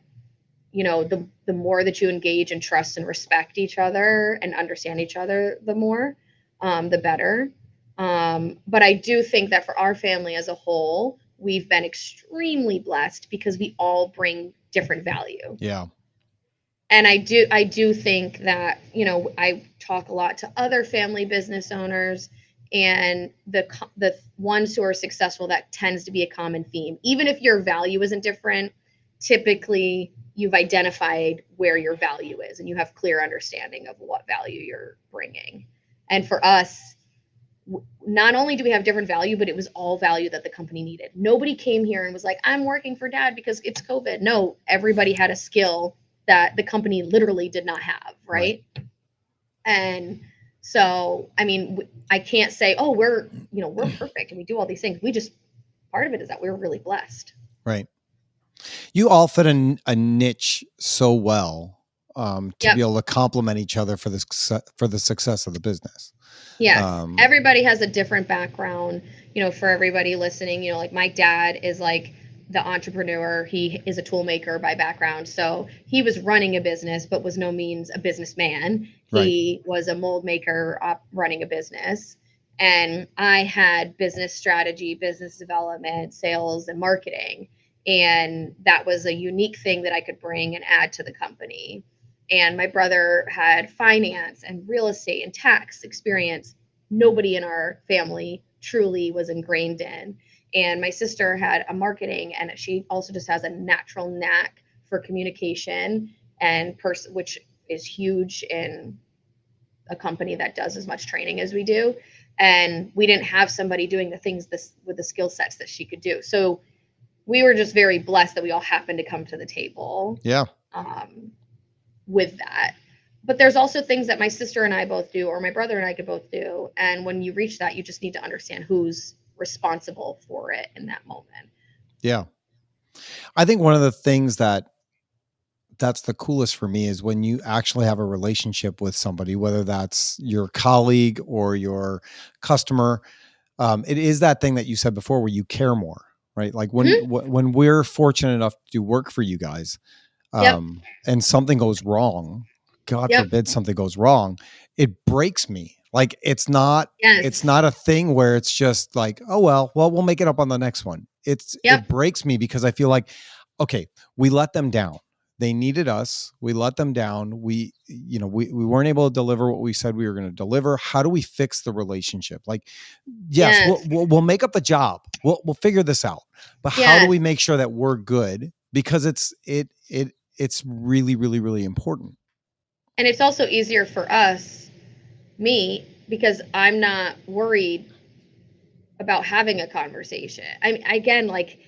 S2: the more that you engage and trust and respect each other and understand each other, the more, the better. But I do think that for our family as a whole, we've been extremely blessed because we all bring different value.
S1: Yeah.
S2: And I do think that, I talk a lot to other family business owners, and the ones who are successful, that tends to be a common theme. Even if your value isn't different, typically you've identified where your value is and you have clear understanding of what value you're bringing. And for us, not only do we have different value, but it was all value that the company needed. Nobody came here and was like, I'm working for dad because it's COVID. No, everybody had a skill that the company literally did not have. Right. And so, I mean, I can't say, oh, we're perfect and we do all these things. Part of it is that we're really blessed.
S1: Right. You all fit a niche so well to be able to complement each other for the success of the business.
S2: Yes. Everybody has a different background, for everybody listening, like my dad is like the entrepreneur. He is a tool maker by background. So he was running a business, but was no means a businessman.
S1: Right.
S2: He was a mold maker running a business. And I had business strategy, business development, sales, and marketing. And that was a unique thing that I could bring and add to the company. And my brother had finance and real estate and tax experience. Nobody in our family truly was ingrained in. And my sister had a marketing, and she also just has a natural knack for communication and which is huge in a company that does as much training as we do. And we didn't have somebody doing the things with the skill sets that she could do. So we were just very blessed that we all happened to come to the table.
S1: Yeah.
S2: With that. But there's also things that my sister and I both do, or my brother and I could both do. And when you reach that, you just need to understand who's responsible for it in that moment.
S1: Yeah. I think one of the things that's the coolest for me is when you actually have a relationship with somebody, whether that's your colleague or your customer. It is that thing that you said before where you care more, right? Like when we're fortunate enough to work for you guys, and something goes wrong, God forbid something goes wrong, it breaks me. Like it's not a thing where it's just like, oh, well, we'll make it up on the next one. It breaks me because I feel like, okay, we let them down. They needed us. We let them down. We weren't able to deliver what we said we were going to deliver. How do we fix the relationship? Like, yes. We'll make up the job. We'll figure this out. But how do we make sure that we're good? Because it's really, really, really important.
S2: And it's also easier for me, because I'm not worried about having a conversation. I mean, again, like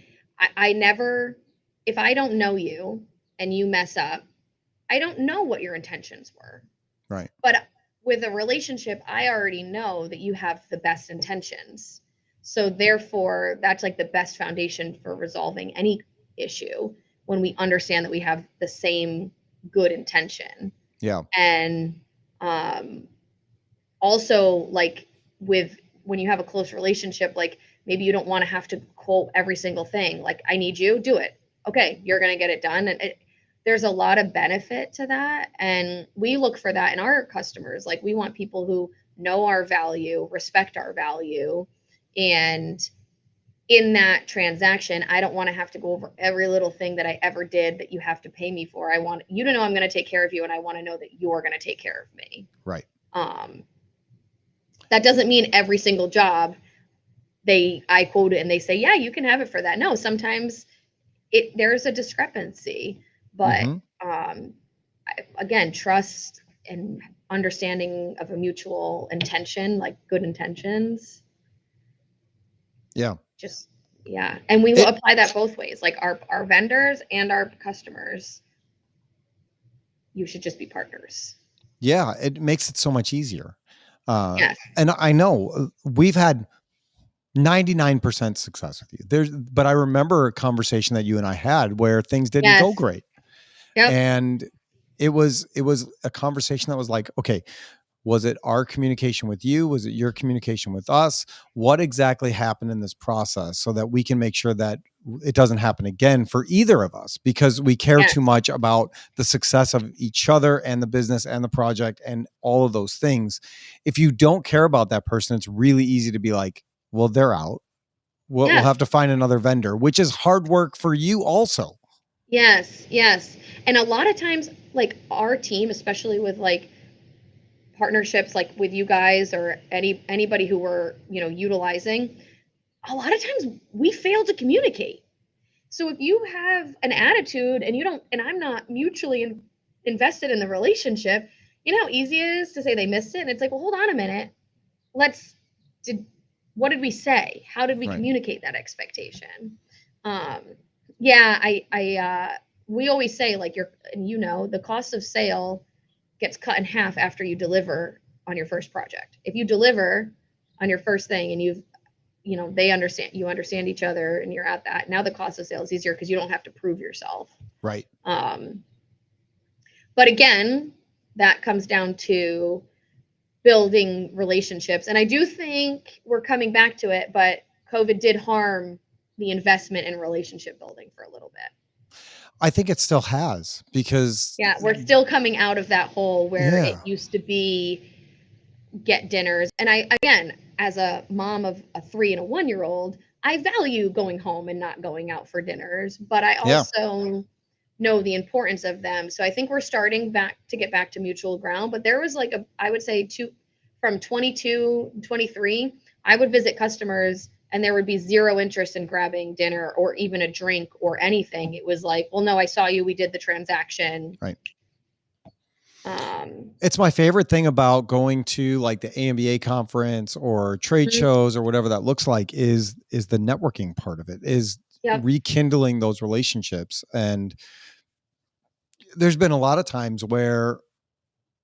S2: I never, if I don't know you and you mess up, I don't know what your intentions were.
S1: Right.
S2: But with a relationship, I already know that you have the best intentions. So therefore, that's like the best foundation for resolving any issue, when we understand that we have the same good intention.
S1: Yeah.
S2: And also, like when you have a close relationship, like maybe you don't want to have to quote every single thing. Like, I need you, do it. Okay, you're going to get it done. And there's a lot of benefit to that. And we look for that in our customers. Like, we want people who know our value, respect our value. And in that transaction, I don't want to have to go over every little thing that I ever did that you have to pay me for. I want you to know I'm going to take care of you, and I want to know that you're going to take care of me.
S1: Right.
S2: That doesn't mean every single job I quote it and they say, yeah, you can have it for that. No, sometimes there's a discrepancy, but again, trust and understanding of a mutual intention, like good intentions.
S1: Yeah.
S2: And we will apply that both ways, like our vendors and our customers. You should just be partners.
S1: Yeah. It makes it so much easier.
S2: Yes.
S1: And I know we've had 99% success with you. But I remember a conversation that you and I had where things didn't go great.
S2: Yep.
S1: And it was a conversation that was like, okay, was it our communication with you? Was it your communication with us? What exactly happened in this process so that we can make sure that it doesn't happen again for either of us, because we care
S2: Yes.
S1: too much about the success of each other and the business and the project and all of those things. If you don't care about that person, it's really easy to be like, well, they're out. We'll
S2: Yes.
S1: have to find another vendor, which is hard work for you also.
S2: Yes, yes. And a lot of times, like our team, especially with like partnerships like with you guys or anybody who we're, utilizing, a lot of times we fail to communicate. So if you have an attitude and you don't, and I'm not mutually invested in the relationship, you know how easy it is to say they missed it? And it's like, well, hold on a minute. What did we say? How did we
S1: Right.
S2: communicate that expectation? Yeah, we always say like the cost of sale gets cut in half after you deliver on your first project. If you deliver on your first thing and you understand each other and you're at that, now the cost of sale is easier because you don't have to prove yourself.
S1: Right.
S2: But again, that comes down to building relationships. And I do think we're coming back to it, but COVID did harm the investment in relationship building for a little bit.
S1: I think it still has, because
S2: Yeah, we're still coming out of that hole where it used to be get dinners. And again, as a mom of a 3 and a 1-year-old, I value going home and not going out for dinners, but I also know the importance of them. So I think we're starting to get back to mutual ground. But there was like I would say from 22, 23, I would visit customers and there would be zero interest in grabbing dinner or even a drink or anything. It was like, well, no, I saw you. We did the transaction.
S1: Right. It's my favorite thing about going to like the AMBA conference or trade shows or whatever that looks like is the networking part of it, is rekindling those relationships. And there's been a lot of times where,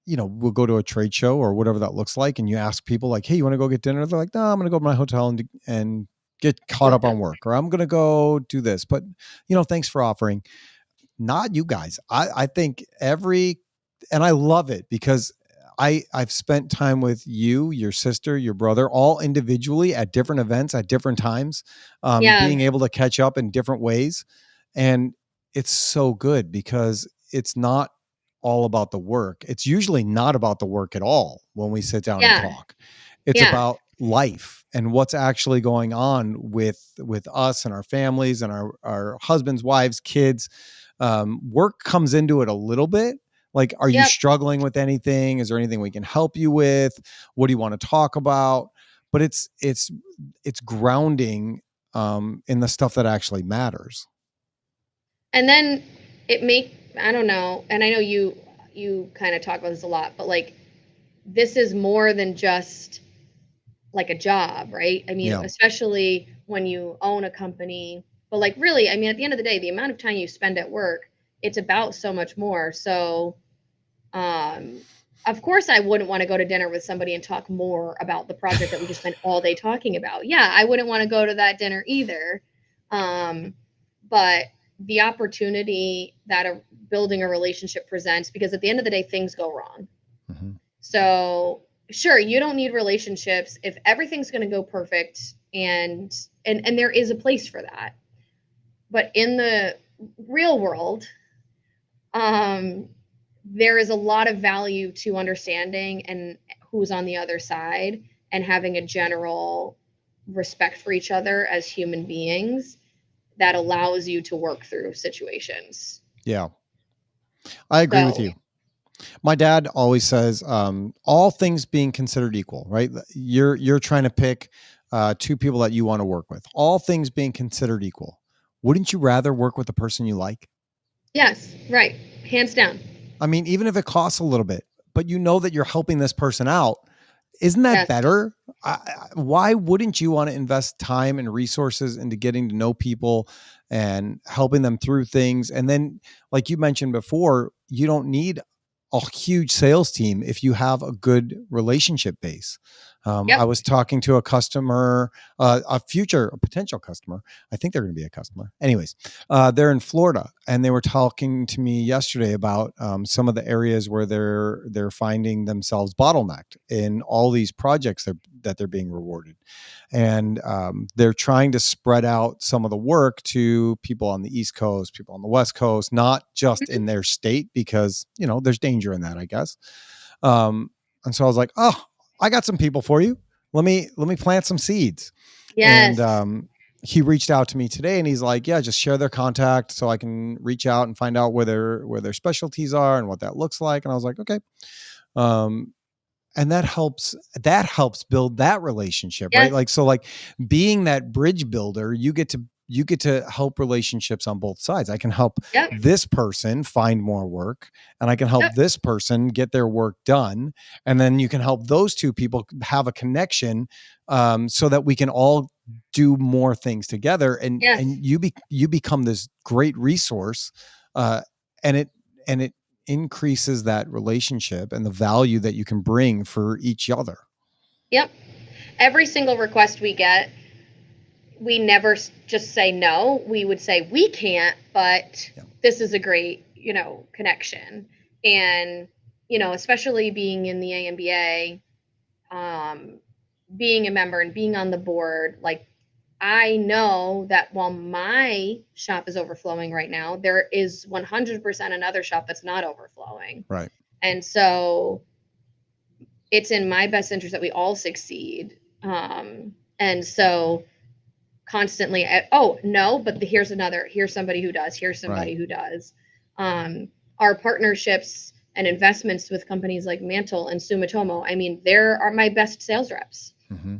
S1: we'll go to a trade show or whatever that looks like, and you ask people like, hey, you want to go get dinner? They're like, no, I'm going to go to my hotel and get caught up on work, or I'm going to go do this. But, thanks for offering. Not you guys. I think and I love it because I've spent time with you, your sister, your brother, all individually at different events at different times, being able to catch up in different ways. And it's so good because it's not all about the work. It's usually not about the work at all when we sit down and talk. It's about life and what's actually going on with us and our families and our husbands, wives, kids. Work comes into it a little bit. Like, are you struggling with anything? Is there anything we can help you with? What do you want to talk about? But it's grounding in the stuff that actually matters.
S2: And then I don't know. And I know you kind of talk about this a lot, but like, this is more than just like a job, right? I mean, especially when you own a company, but like really, I mean, at the end of the day, the amount of time you spend at work, it's about so much more. So, of course I wouldn't want to go to dinner with somebody and talk more about the project that we just spent all day talking about. Yeah, I wouldn't want to go to that dinner either. But the opportunity that building a relationship presents, because at the end of the day, things go wrong. Mm-hmm. So sure, you don't need relationships if everything's going to go perfect, and there is a place for that. But in the real world, there is a lot of value to understanding and who's on the other side and having a general respect for each other as human beings that allows you to work through situations.
S1: Yeah. I agree with you. My dad always says, all things being considered equal, right? You're trying to pick 2 people that you want to work with. All things being considered equal. Wouldn't you rather work with the person you like?
S2: Yes, right. Hands down.
S1: I mean, even if it costs a little bit, but you know that you're helping this person out. Isn't that better? Why wouldn't you want to invest time and resources into getting to know people and helping them through things? And then, like you mentioned before, you don't need a huge sales team if you have a good relationship base.
S2: Yep.
S1: I was talking to a customer, a potential customer. I think they're going to be a customer. Anyways, they're in Florida, and they were talking to me yesterday about some of the areas where they're finding themselves bottlenecked in all these projects that they're being rewarded, and they're trying to spread out some of the work to people on the East Coast, people on the West Coast, not just
S2: Mhm.
S1: in their state, because there's danger in that, I guess. And so I was like, oh, I got some people for you. Let me plant some seeds. And
S2: Yes.
S1: he reached out to me today, and he's like, yeah, just share their contact so I can reach out and find out where their specialties are and what that looks like. And I was like, okay. And that helps build that relationship, right?
S2: Yes.
S1: Like, so, like, being that bridge builder, you get to help relationships on both sides. I can help
S2: Yep.
S1: this person find more work, and I can help
S2: Yep.
S1: this person get their work done, and then you can help those two people have a connection, so that we can all do more things together, and
S2: Yes.
S1: you become this great resource, uh, and it increases that relationship and the value that you can bring for each other.
S2: Yep. Every single request we get, we never just say no. We would say we can't, but
S1: Yeah.
S2: this is a great, connection. And, especially being in the AMBA, being a member and being on the board, like, I know that while my shop is overflowing right now, there is 100% another shop that's not overflowing.
S1: Right.
S2: And so it's in my best interest that we all succeed. And so constantly, oh no, but here's somebody who does, here's somebody
S1: Right.
S2: who does. Our partnerships and investments with companies like Mantle and Sumitomo, I mean, there are my best sales reps.
S1: Mm-hmm.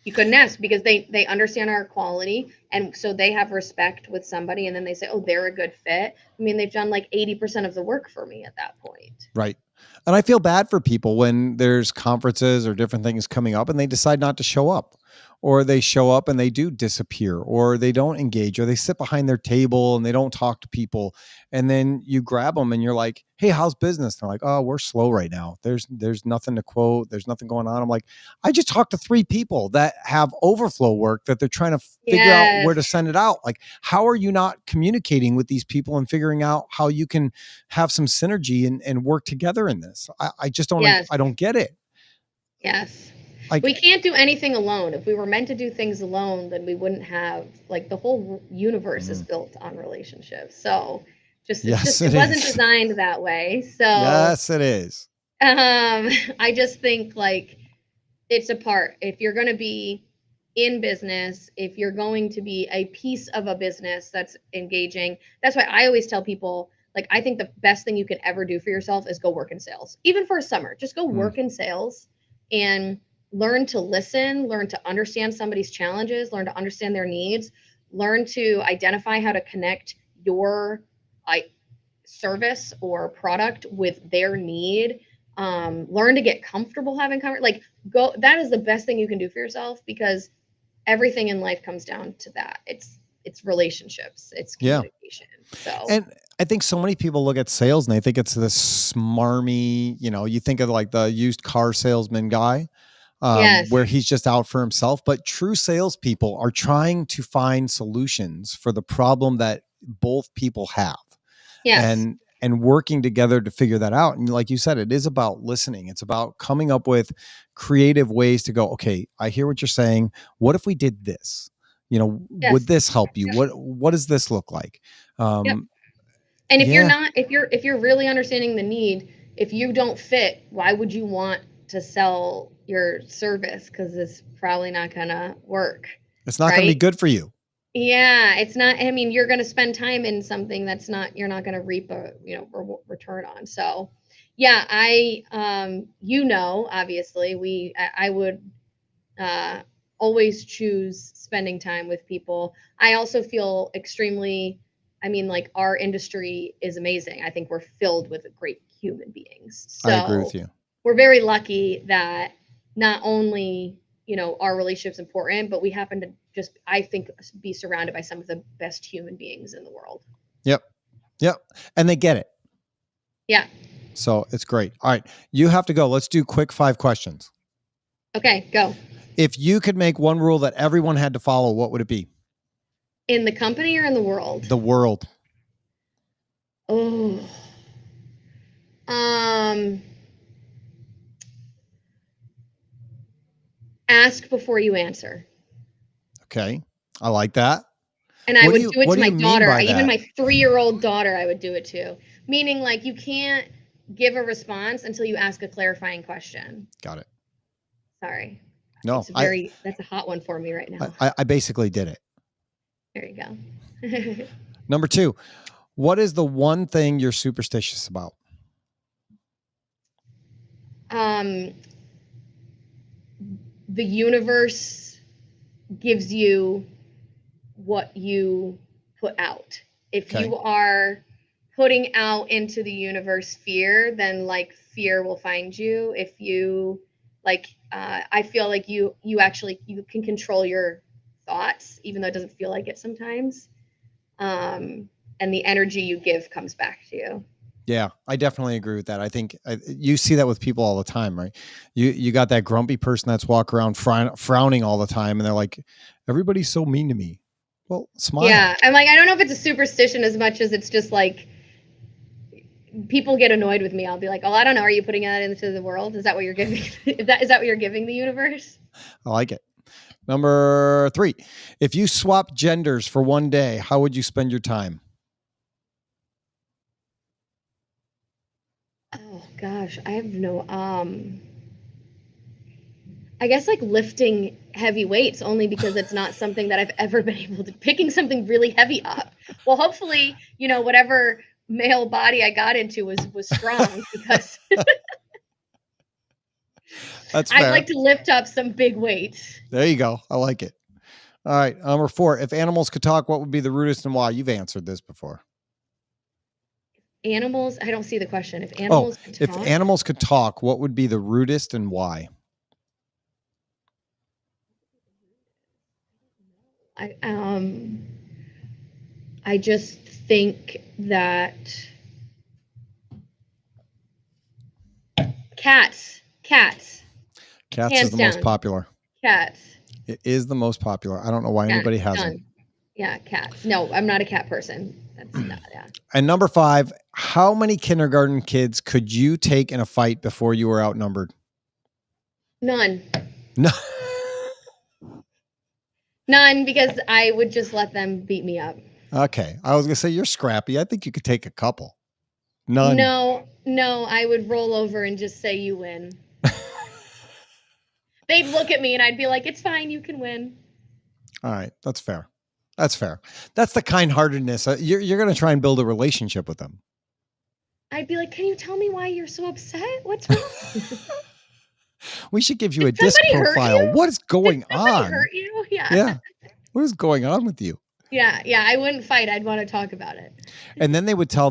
S2: You couldn't ask, because they understand our quality, and so they have respect with somebody, and then they say, oh, they're a good fit. I mean, they've done like 80% of the work for me at that point.
S1: Right. And I feel bad for people when there's conferences or different things coming up and they decide not to show up, or they show up and they do disappear, or they don't engage, or they sit behind their table and they don't talk to people. And then you grab them and you're like, hey, how's business? They're like, oh, we're slow right now. There's nothing to quote. There's nothing going on. I'm like, I just talked to 3 people that have overflow work that they're trying to figure out where to
S2: Yes.
S1: send it out. Like, how are you not communicating with these people and figuring out how you can have some synergy and work together in this? I just don't,
S2: Yes.
S1: I don't get it.
S2: Yes.
S1: Like,
S2: We can't do anything alone. If we were meant to do things alone, then we wouldn't have, like, the whole universe is built on relationships. So
S1: yes,
S2: it
S1: it
S2: wasn't
S1: is.
S2: designed that way. So
S1: Yes, it is.
S2: I just think, like, it's a part. If you're going to be in business, if you're going to be a piece of a business that's engaging, that's why I always tell people, like, I think the best thing you could ever do for yourself is go work in sales. Even for a summer, just go work in sales and learn to listen, learn to understand somebody's challenges, learn to understand their needs, learn to identify how to connect your service or product with their need. Learn to get comfortable having like, go. That is the best thing you can do for yourself, because everything in life comes down to that. It's relationships, it's
S1: Yeah.
S2: communication. So,
S1: And I think so many people look at sales and they think it's this smarmy, you think of like the used car salesman guy,
S2: yes,
S1: where he's just out for himself. But true salespeople are trying to find solutions for the problem that both people have,
S2: yes,
S1: and working together to figure that out. And like you said, it is about listening. It's about coming up with creative ways to go, okay, I hear what you're saying. What if we did this?
S2: yes,
S1: Would this help you?
S2: yep,
S1: What does this look like?
S2: yep. And if you're
S1: Yeah,
S2: not, if you're really understanding the need, if you don't fit, why would you want to sell your service? Because it's probably not gonna work,
S1: it's not going to be
S2: right?
S1: good for you.
S2: Yeah, it's not. I mean, you're going to spend time in something you're not going to reap a, return on. So, yeah, obviously I would always choose spending time with people. I also feel extremely, I mean, like, our industry is amazing. I think we're filled with great human beings.
S1: I agree
S2: So
S1: with you.
S2: we're very lucky that not only, our relationship's important, but we happen to just, I think, be surrounded by some of the best human beings in the world.
S1: Yep. Yep. And they get it.
S2: Yeah.
S1: So it's great. All right. You have to go. Let's do quick 5 questions.
S2: Okay, go.
S1: If you could make one rule that everyone had to follow, what would it be?
S2: In the company or in the world?
S1: The world.
S2: Oh. Ask before you answer.
S1: Okay. I like that.
S2: And I
S1: What
S2: would
S1: do you-
S2: do it
S1: what
S2: to
S1: do
S2: my
S1: you mean
S2: daughter.
S1: by
S2: Even
S1: that?
S2: my 3-year-old daughter, I would do it to. Meaning, like, you can't give a response until you ask a clarifying question.
S1: Got it.
S2: Sorry.
S1: No,
S2: That's a hot one for me right now.
S1: I basically did it.
S2: There you go.
S1: Number 2, what is the one thing you're superstitious about?
S2: The universe gives you what you put out. If
S1: Okay.
S2: you are putting out into the universe fear, then like fear will find you. If you I feel like you can control your thoughts, even though it doesn't feel like it sometimes. And the energy you give comes back to you.
S1: Yeah, I definitely agree with that. I think you see that with people all the time, right? You got that grumpy person that's walking around frowning all the time, and they're like, "Everybody's so mean to me." Well, smile.
S2: Yeah, I'm like, I don't know if it's a superstition as much as it's just like people get annoyed with me. I'll be like, "Oh, I don't know. Are you putting that into the world? Is that what you're giving? Is that what you're giving the universe?"
S1: I like it. Number 3, if you swap genders for one day, how would you spend your time?
S2: Oh gosh, I have no I guess like lifting heavy weights, only because it's not something that I've ever been able to, picking something really heavy up. Well, hopefully, whatever male body I got into was strong, because
S1: That's fair.
S2: I'd like to lift up some big weights.
S1: There you go. I like it. All right. Number 4, if animals could talk, what would be the rudest and why? You've answered this before.
S2: Animals, I don't see the question. If animals could talk,
S1: if animals could talk, what would be the rudest and why?
S2: I just think that cats.
S1: Cats
S2: Hands
S1: is the most
S2: down.
S1: popular.
S2: Cats.
S1: It is the most popular. I don't know why anybody hasn't.
S2: Done. Yeah, cats. No, I'm not a cat person. That's not. Yeah.
S1: And number 5, how many kindergarten kids could you take in a fight before you were outnumbered?
S2: None.
S1: No.
S2: None, because I would just let them beat me up.
S1: Okay. I was going to say you're scrappy. I think you could take a couple. None.
S2: No, I would roll over and just say you win. They'd look at me and I'd be like, "It's fine, you can win."
S1: All right. That's fair. That's fair. That's the kind-heartedness. You're going to try and build a relationship with them.
S2: I'd be like, "Can you tell me why you're so upset? What's wrong?"
S1: We should give you a
S2: Did
S1: disc
S2: somebody hurt
S1: profile.
S2: you?
S1: What is going
S2: Did somebody
S1: on?
S2: hurt you? Yeah.
S1: Yeah. What is going on with you?
S2: Yeah. I wouldn't fight. I'd want to talk about it.
S1: And then they would tell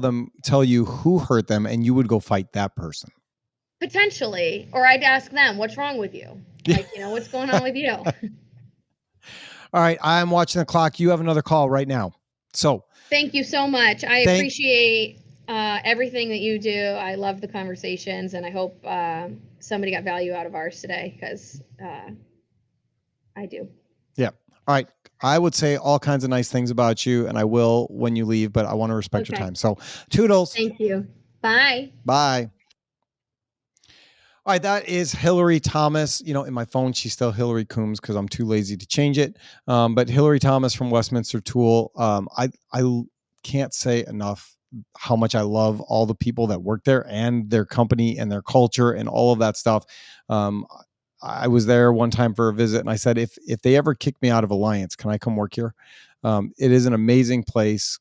S1: you who hurt them, and you would go fight that person.
S2: Potentially. Or I'd ask them, "What's wrong with you? Like, what's going on with you?"
S1: All right. I'm watching the clock. You have another call right now. So
S2: thank you so much. I appreciate everything that you do. I love the conversations, and I hope somebody got value out of ours today, because I do.
S1: Yeah. All right. I would say all kinds of nice things about you, and I will when you leave, but I want to respect your time. So toodles.
S2: Thank you. Bye.
S1: Bye. All right, that is Hillary Thomas. In my phone, she's still Hillary Coombs because I'm too lazy to change it. But Hillary Thomas from Westminster Tool. I can't say enough how much I love all the people that work there and their company and their culture and all of that stuff. I was there one time for a visit, and I said, if they ever kick me out of Alliance, can I come work here? It is an amazing place.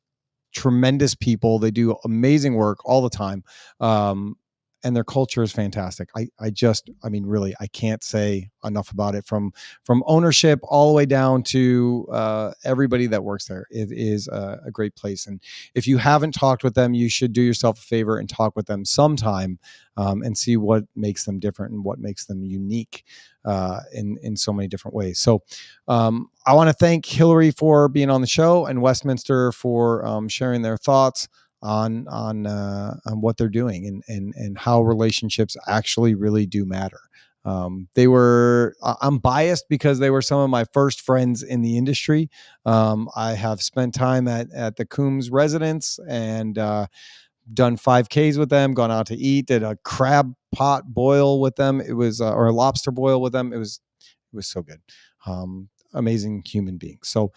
S1: Tremendous people. They do amazing work all the time. And their culture is fantastic. Really, I can't say enough about it, from ownership all the way down to everybody that works there. It is a great place. And if you haven't talked with them, you should do yourself a favor and talk with them sometime, and see what makes them different and what makes them unique in so many different ways. So I want to thank Hillary for being on the show, and Westminster for sharing their thoughts on what they're doing, and how relationships actually really do matter. I'm biased because they were some of my first friends in the industry. I have spent time at the Coombs residence and done 5Ks with them, gone out to eat, did a crab pot boil with them. It was, or a lobster boil with them. It was so good. Amazing human beings. So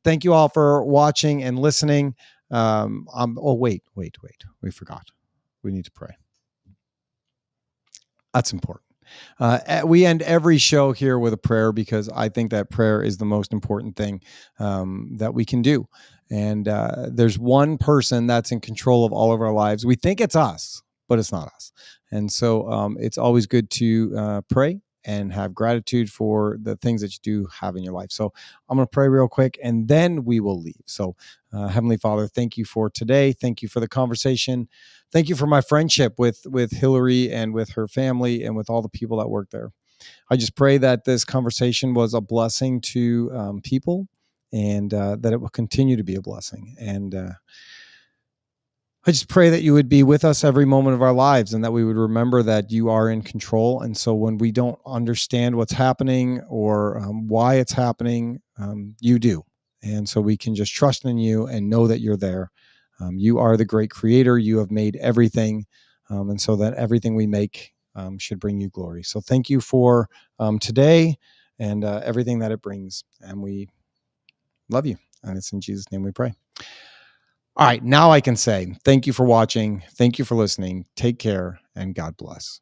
S1: thank you all for watching and listening. Wait. We forgot. We need to pray. That's important. We end every show here with a prayer because I think that prayer is the most important thing that we can do. And there's one person that's in control of all of our lives. We think it's us, but it's not us. And so it's always good to pray and have gratitude for the things that you do have in your life. So I'm going to pray real quick and then we will leave. So Heavenly Father, thank you for today. Thank you for the conversation. Thank you for my friendship with Hillary and with her family and with all the people that work there. I just pray that this conversation was a blessing to people and that it will continue to be a blessing. And I just pray that you would be with us every moment of our lives and that we would remember that you are in control. And so when we don't understand what's happening or why it's happening, you do. And so we can just trust in you and know that you're there. You are the great creator. You have made everything. And so that everything we make should bring you glory. So thank you for today and everything that it brings. And we love you. And it's in Jesus' name we pray. All right, now I can say thank you for watching. Thank you for listening. Take care and God bless.